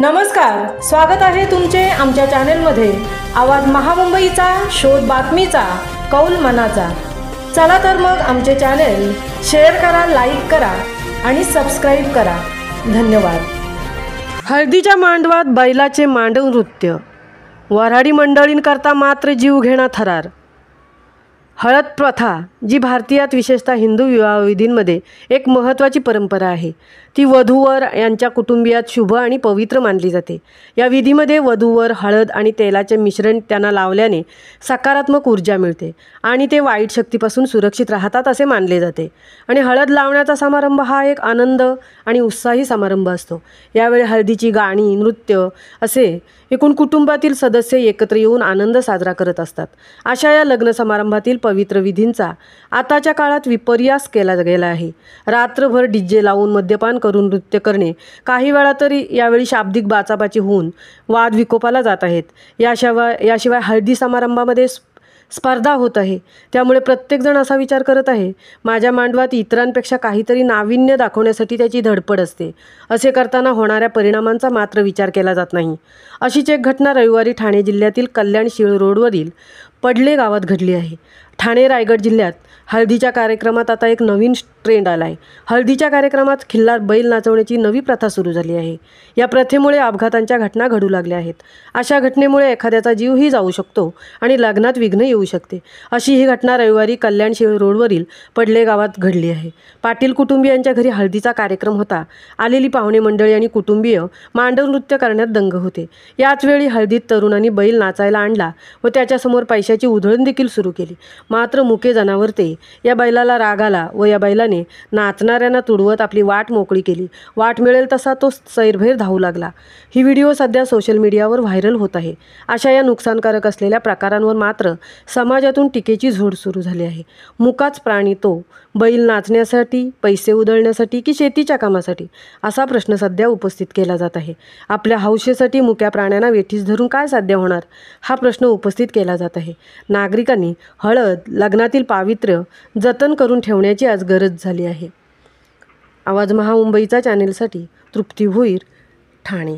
नमस्कार, स्वागत आहे तुमचे आमच्या चॅनेलमध्ये। आवाज महामुंबईचा, शोध बातमीचा, कौल मनाचा। चला तर मग आमचे चॅनेल शेअर करा, लाईक करा आणि सबस्क्राईब करा। धन्यवाद। हळदीच्या मांडवात बैलाचे मांडव नृत्य, वऱ्हाडी मंडळींकरता मात्र जीवघेणा थरार। हळद प्रथा जी भारतीयात विशेषतः हिंदू विवाहविधींमध्ये एक महत्त्वाची परंपरा आहे, ती वधूवर यांच्या कुटुंबियात शुभ आणि पवित्र मानली जाते। या विधीमध्ये वधूवर हळद आणि तेलाचे मिश्रण त्यांना लावल्याने सकारात्मक ऊर्जा मिळते आणि ते वाईट शक्तीपासून सुरक्षित राहतात असे मानले जाते। आणि हळद लावण्याचा समारंभ हा एक आनंद आणि उत्साही समारंभ असतो। यावेळी हळदीची गाणी, नृत्य असे एकूण कुटुंबातील सदस्य एकत्र येऊन आनंद साजरा करत असतात। अशा या लग्न समारंभातील पवित्र विधींचा आताच्या काळात विपर्यास केला गेला आहे। रात्रभर डीजे लावून मद्यपान करून नृत्य करणे, काही वेळा तरी यावेळी शाब्दिक बाचाबाची होऊन वाद विकोपाला जात आहेत। याशिवाय हळदी समारंभामध्ये स्पर्धा होत आहे, त्यामुळे प्रत्येकजण असा विचार करत आहे, माझ्या मांडवात इतरांपेक्षा काहीतरी नाविन्य दाखवण्यासाठी त्याची धडपड असते। असे करताना होणाऱ्या परिणामांचा मात्र विचार केला जात नाही। अशीच एक घटना रविवारी ठाणे जिल्ह्यातील कल्याण शीळ रोडवरील पडले गावात घडली आहे। ठाणे रायगड जिल्ह्यात हळदीच्या कार्यक्रमात आता एक नवीन ट्रेंड आला आहे। हळदीच्या कार्यक्रमात खिल्लार बैल नाचवण्याची नवी प्रथा सुरू झाली आहे। या प्रथेमुळे अपघातांच्या घटना घडू लागल्या आहेत। अशा घटनेमुळे एखाद्याचा जीवही जाऊ शकतो आणि लग्नात विघ्न येऊ शकते। अशी ही घटना रविवारी कल्याण शीळ रोडवरील पडले गावात घडली आहे। पाटील कुटुंबियांच्या घरी हळदीचा कार्यक्रम होता। आलेली पाहुणे मंडळी आणि कुटुंबीय मांडव नृत्य करण्यात दंग होते। याच वेळी हळदीत तरुणांनी बैल नाचायला आणला व त्याच्यासमोर पैशाची उधळण देखील सुरू केली। मात्र मुके जनावर ते या बैलाला राग आला व या बैलाने नाचणाऱ्यांना तुडवत आपली वाट मोकळी केली। वाट मिळेल तसा तो सैरभैर धावू लागला। ही व्हिडिओ सध्या सोशल मीडियावर व्हायरल होत आहे। अशा या नुकसानकारक असलेल्या प्रकारांवर मात्र समाजातून टीकेची झोड सुरू झाली आहे। मुकाच प्राणी तो बैल नाचण्यासाठी, पैसे उधळण्यासाठी की शेतीच्या कामासाठी, असा प्रश्न सध्या उपस्थित केला जात आहे। आपल्या हौशेसाठी मुक्या प्राण्यांना वेठीस धरून काय साध्य होणार, हा प्रश्न उपस्थित केला जात आहे। नागरिकांनी हळद लग्नातील पावित्र्य जतन करून ठेवण्याची आज गरज झाली आहे। आवाज महामुंबईचा चॅनेलसाठी तृप्ती भोईर, ठाणे।